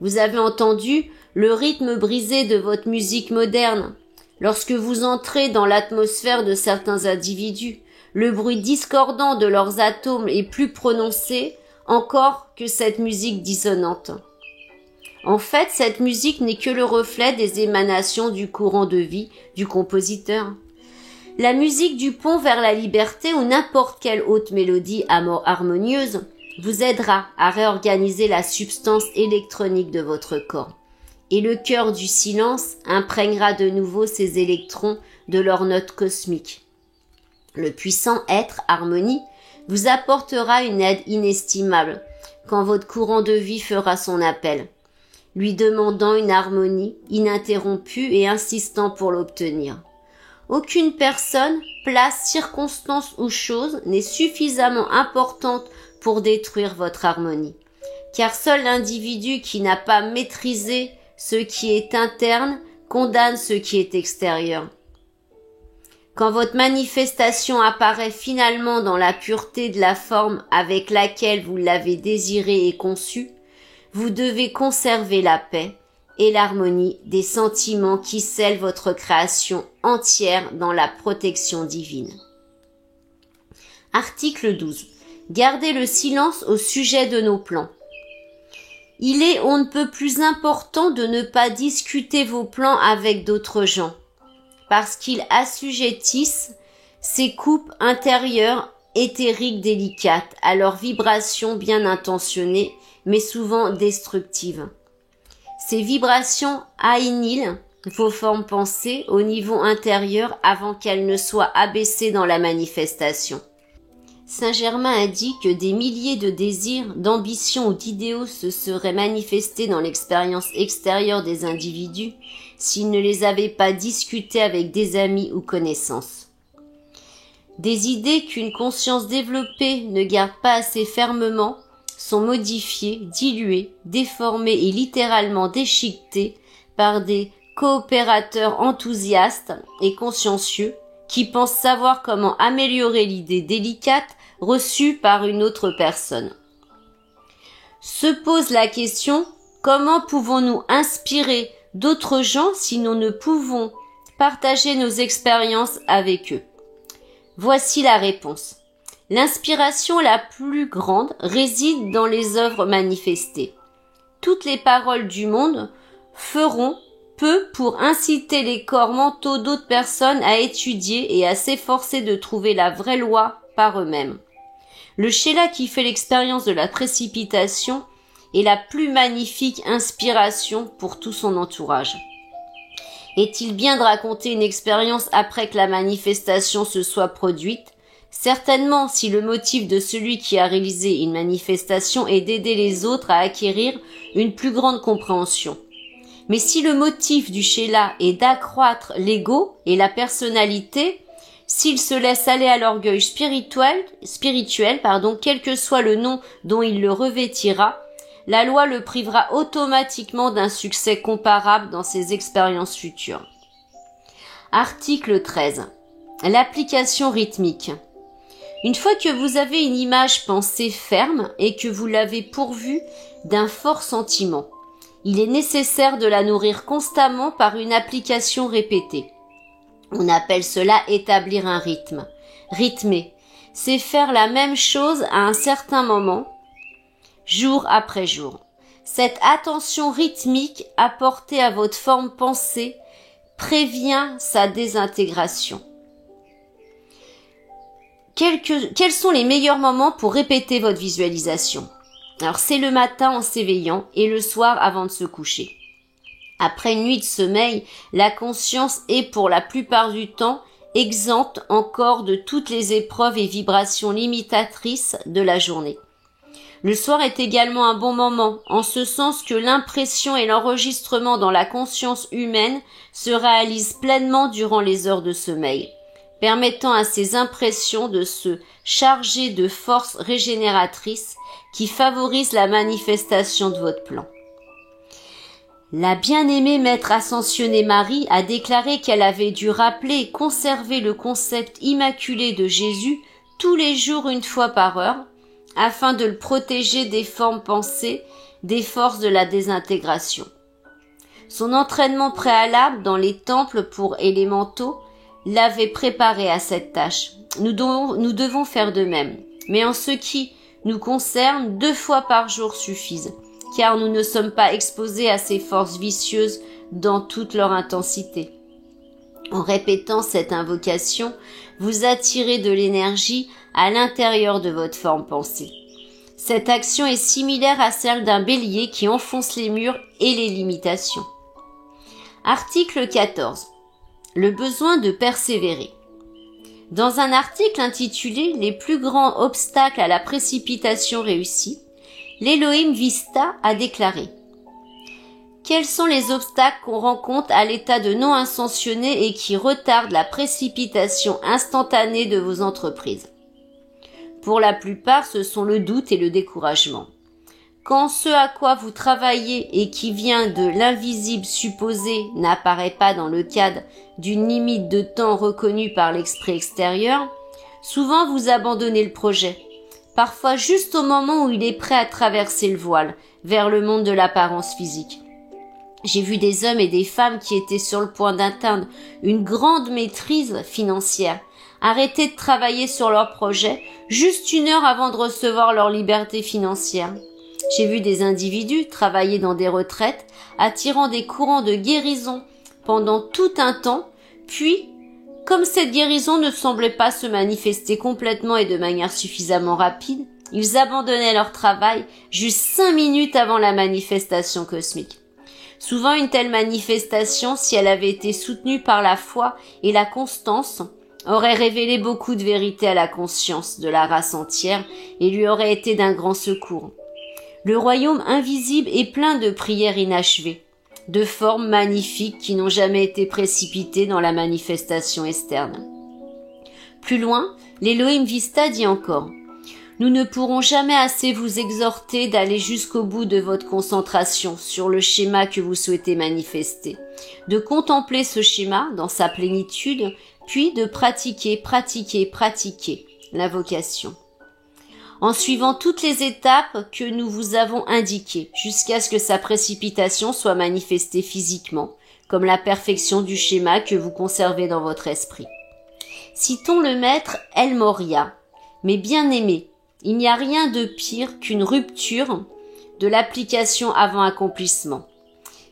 Vous avez entendu le rythme brisé de votre musique moderne. Lorsque vous entrez dans l'atmosphère de certains individus, le bruit discordant de leurs atomes est plus prononcé encore que cette musique dissonante. En fait, cette musique n'est que le reflet des émanations du courant de vie du compositeur. La musique du pont vers la liberté ou n'importe quelle haute mélodie harmonieuse vous aidera à réorganiser la substance électronique de votre corps. Et le cœur du silence imprégnera de nouveau ces électrons de leurs notes cosmiques. Le puissant être, harmonie, vous apportera une aide inestimable quand votre courant de vie fera son appel, lui demandant une harmonie ininterrompue et insistant pour l'obtenir. Aucune personne, place, circonstance ou chose n'est suffisamment importante pour détruire votre harmonie, car seul l'individu qui n'a pas maîtrisé ce qui est interne condamne ce qui est extérieur. Quand votre manifestation apparaît finalement dans la pureté de la forme avec laquelle vous l'avez désirée et conçue, vous devez conserver la paix et l'harmonie des sentiments qui scellent votre création entière dans la protection divine. Article 12. Gardez le silence au sujet de nos plans. Il est on ne peut plus important de ne pas discuter vos plans avec d'autres gens, parce qu'ils assujettissent ces coupes intérieures éthériques délicates à leurs vibrations bien intentionnées, mais souvent destructives. Ces vibrations annihilent vos formes pensées au niveau intérieur avant qu'elles ne soient abaissées dans la manifestation. Saint-Germain a dit que des milliers de désirs, d'ambitions ou d'idéaux se seraient manifestés dans l'expérience extérieure des individus s'ils ne les avaient pas discutés avec des amis ou connaissances. Des idées qu'une conscience développée ne garde pas assez fermement sont modifiées, diluées, déformées et littéralement déchiquetées par des coopérateurs enthousiastes et consciencieux qui pensent savoir comment améliorer l'idée délicate reçue par une autre personne. Se pose la question, comment pouvons-nous inspirer d'autres gens si nous ne pouvons partager nos expériences avec eux? Voici la réponse. L'inspiration la plus grande réside dans les œuvres manifestées. Toutes les paroles du monde feront peu pour inciter les corps mentaux d'autres personnes à étudier et à s'efforcer de trouver la vraie loi par eux-mêmes. Le Sheila qui fait l'expérience de la précipitation est la plus magnifique inspiration pour tout son entourage. Est-il bien de raconter une expérience après que la manifestation se soit produite? Certainement, si le motif de celui qui a réalisé une manifestation est d'aider les autres à acquérir une plus grande compréhension. Mais si le motif du Sheila est d'accroître l'ego et la personnalité, s'il se laisse aller à l'orgueil spirituel, quel que soit le nom dont il le revêtira, la loi le privera automatiquement d'un succès comparable dans ses expériences futures. Article 13. L'application rythmique. Une fois que vous avez une image pensée ferme et que vous l'avez pourvue d'un fort sentiment, il est nécessaire de la nourrir constamment par une application répétée. On appelle cela établir un rythme. Rythmer, c'est faire la même chose à un certain moment, jour après jour. Cette attention rythmique apportée à votre forme pensée prévient sa désintégration. Quels sont les meilleurs moments pour répéter votre visualisation? Alors c'est le matin en s'éveillant et le soir avant de se coucher. Après une nuit de sommeil, la conscience est pour la plupart du temps exempte encore de toutes les épreuves et vibrations limitatrices de la journée. Le soir est également un bon moment, en ce sens que l'impression et l'enregistrement dans la conscience humaine se réalisent pleinement durant les heures de sommeil, permettant à ces impressions de se charger de forces régénératrices qui favorisent la manifestation de votre plan. La bien-aimée maître ascensionnée Marie a déclaré qu'elle avait dû rappeler et conserver le concept immaculé de Jésus tous les jours une fois par heure, afin de le protéger des formes pensées, des forces de la désintégration. Son entraînement préalable dans les temples pour élémentaux l'avait préparé à cette tâche. Nous devons faire de même. Mais en ce qui nous concerne, 2 fois par jour suffisent, car nous ne sommes pas exposés à ces forces vicieuses dans toute leur intensité. En répétant cette invocation, vous attirez de l'énergie à l'intérieur de votre forme pensée. Cette action est similaire à celle d'un bélier qui enfonce les murs et les limitations. Article 14. Le besoin de persévérer. Dans un article intitulé « Les plus grands obstacles à la précipitation réussie », l'Elohim Vista a déclaré: quels sont les obstacles qu'on rencontre à l'état de non-ascensionné et qui retardent la précipitation instantanée de vos entreprises? Pour la plupart, ce sont le doute et le découragement. Quand ce à quoi vous travaillez et qui vient de l'invisible supposé n'apparaît pas dans le cadre d'une limite de temps reconnue par l'esprit extérieur, souvent vous abandonnez le projet, parfois juste au moment où il est prêt à traverser le voile vers le monde de l'apparence physique. J'ai vu des hommes et des femmes qui étaient sur le point d'atteindre une grande maîtrise financière, arrêter de travailler sur leur projet juste 1 heure avant de recevoir leur liberté financière. J'ai vu des individus travailler dans des retraites, attirant des courants de guérison pendant tout un temps, puis, comme cette guérison ne semblait pas se manifester complètement et de manière suffisamment rapide, ils abandonnaient leur travail juste 5 minutes avant la manifestation cosmique. Souvent, une telle manifestation, si elle avait été soutenue par la foi et la constance, aurait révélé beaucoup de vérité à la conscience de la race entière et lui aurait été d'un grand secours. Le royaume invisible est plein de prières inachevées, de formes magnifiques qui n'ont jamais été précipitées dans la manifestation externe. Plus loin, l'Elohim Vista dit encore: nous ne pourrons jamais assez vous exhorter d'aller jusqu'au bout de votre concentration sur le schéma que vous souhaitez manifester, de contempler ce schéma dans sa plénitude, puis de pratiquer l'invocation, en suivant toutes les étapes que nous vous avons indiquées, jusqu'à ce que sa précipitation soit manifestée physiquement, comme la perfection du schéma que vous conservez dans votre esprit. Citons le maître El Moria, mais bien aimé, il n'y a rien de pire qu'une rupture de l'application avant accomplissement.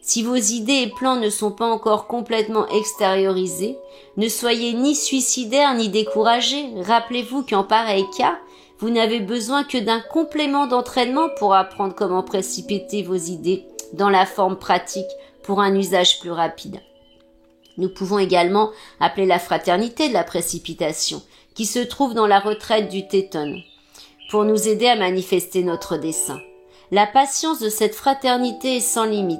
Si vos idées et plans ne sont pas encore complètement extériorisés, ne soyez ni suicidaires ni découragés. Rappelez-vous qu'en pareil cas, vous n'avez besoin que d'un complément d'entraînement pour apprendre comment précipiter vos idées dans la forme pratique pour un usage plus rapide. Nous pouvons également appeler la fraternité de la précipitation, qui se trouve dans la retraite du Téton, pour nous aider à manifester notre dessein. La patience de cette fraternité est sans limite.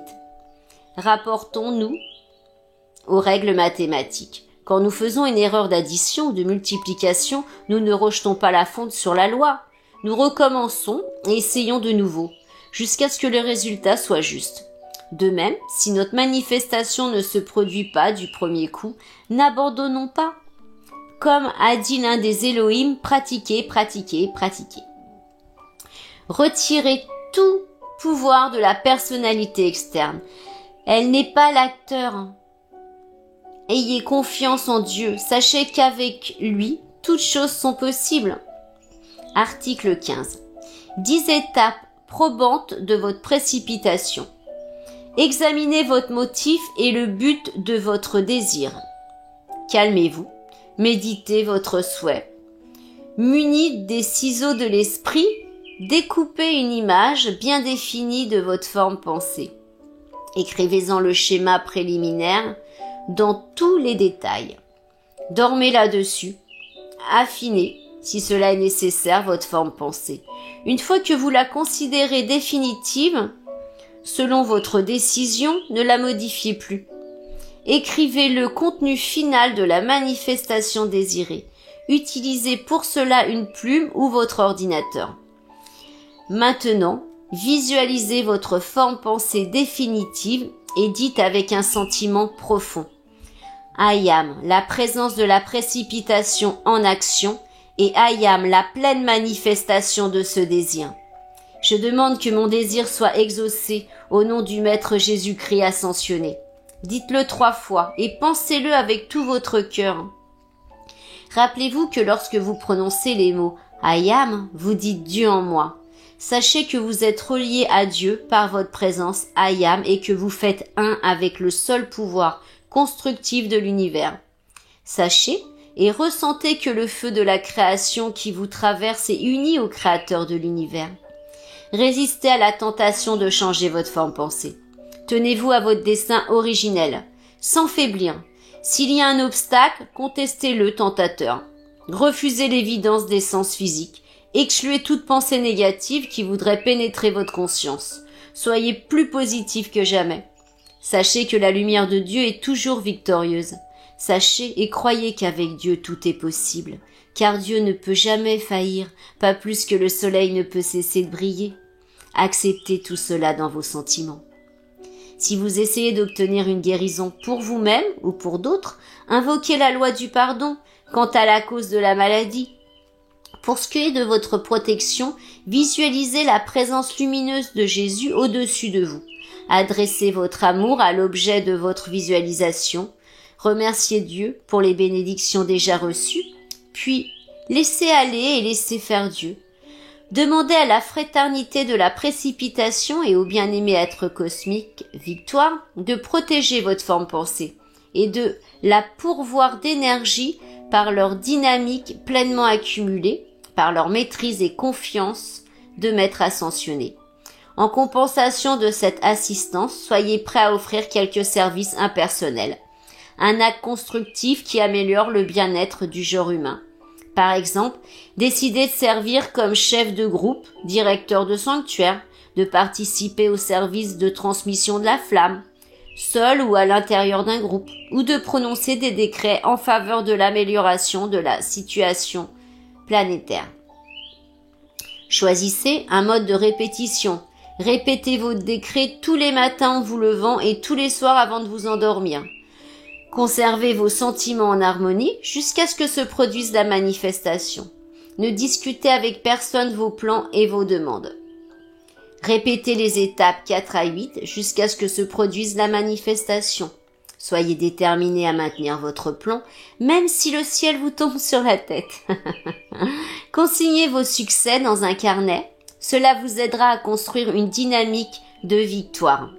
Rapportons-nous aux règles mathématiques. Quand nous faisons une erreur d'addition ou de multiplication, nous ne rejetons pas la faute sur la loi. Nous recommençons et essayons de nouveau, jusqu'à ce que le résultat soit juste. De même, si notre manifestation ne se produit pas du premier coup, n'abandonnons pas. Comme a dit l'un des Elohim, pratiquez. Retirez tout pouvoir de la personnalité externe. Elle n'est pas l'acteur. Ayez confiance en Dieu. Sachez qu'avec lui, toutes choses sont possibles. Article 15. 10 étapes probantes de votre précipitation. Examinez votre motif et le but de votre désir. Calmez-vous. Méditez votre souhait. Muni des ciseaux de l'esprit, découpez une image bien définie de votre forme pensée. Écrivez-en le schéma préliminaire dans tous les détails. Dormez là-dessus. Affinez, si cela est nécessaire, votre forme pensée. Une fois que vous la considérez définitive, selon votre décision, ne la modifiez plus. Écrivez le contenu final de la manifestation désirée. Utilisez pour cela une plume ou votre ordinateur. Maintenant, visualisez votre forme pensée définitive et dites avec un sentiment profond. I am, la présence de la précipitation en action, et I am, la pleine manifestation de ce désir. Je demande que mon désir soit exaucé au nom du Maître Jésus-Christ ascensionné. Dites-le 3 fois et pensez-le avec tout votre cœur. Rappelez-vous que lorsque vous prononcez les mots « I am », vous dites « Dieu en moi ». Sachez que vous êtes relié à Dieu par votre présence « I am » et que vous faites un avec le seul pouvoir constructif de l'univers. Sachez et ressentez que le feu de la création qui vous traverse est uni au Créateur de l'univers. Résistez à la tentation de changer votre forme pensée. Tenez-vous à votre dessein originel, sans faiblir. S'il y a un obstacle, contestez-le, tentateur. Refusez l'évidence des sens physiques. Excluez toute pensée négative qui voudrait pénétrer votre conscience. Soyez plus positif que jamais. Sachez que la lumière de Dieu est toujours victorieuse. Sachez et croyez qu'avec Dieu tout est possible, car Dieu ne peut jamais faillir, pas plus que le soleil ne peut cesser de briller. Acceptez tout cela dans vos sentiments. Si vous essayez d'obtenir une guérison pour vous-même ou pour d'autres, invoquez la loi du pardon quant à la cause de la maladie. Pour ce qui est de votre protection, visualisez la présence lumineuse de Jésus au-dessus de vous. Adressez votre amour à l'objet de votre visualisation. Remerciez Dieu pour les bénédictions déjà reçues, puis laissez aller et laissez faire Dieu. Demandez à la fraternité de la précipitation et au bien-aimé être cosmique, Victoire, de protéger votre forme pensée et de la pourvoir d'énergie par leur dynamique pleinement accumulée, par leur maîtrise et confiance de Maître ascensionné. En compensation de cette assistance, soyez prêts à offrir quelques services impersonnels. Un acte constructif qui améliore le bien-être du genre humain. Par exemple, décidez de servir comme chef de groupe, directeur de sanctuaire, de participer au service de transmission de la flamme, seul ou à l'intérieur d'un groupe, ou de prononcer des décrets en faveur de l'amélioration de la situation planétaire. Choisissez un mode de répétition. Répétez vos décrets tous les matins en vous levant et tous les soirs avant de vous endormir. Conservez vos sentiments en harmonie jusqu'à ce que se produise la manifestation. Ne discutez avec personne vos plans et vos demandes. Répétez les étapes 4 à 8 jusqu'à ce que se produise la manifestation. Soyez déterminés à maintenir votre plan, même si le ciel vous tombe sur la tête. Consignez vos succès dans un carnet. Cela vous aidera à construire une dynamique de victoire.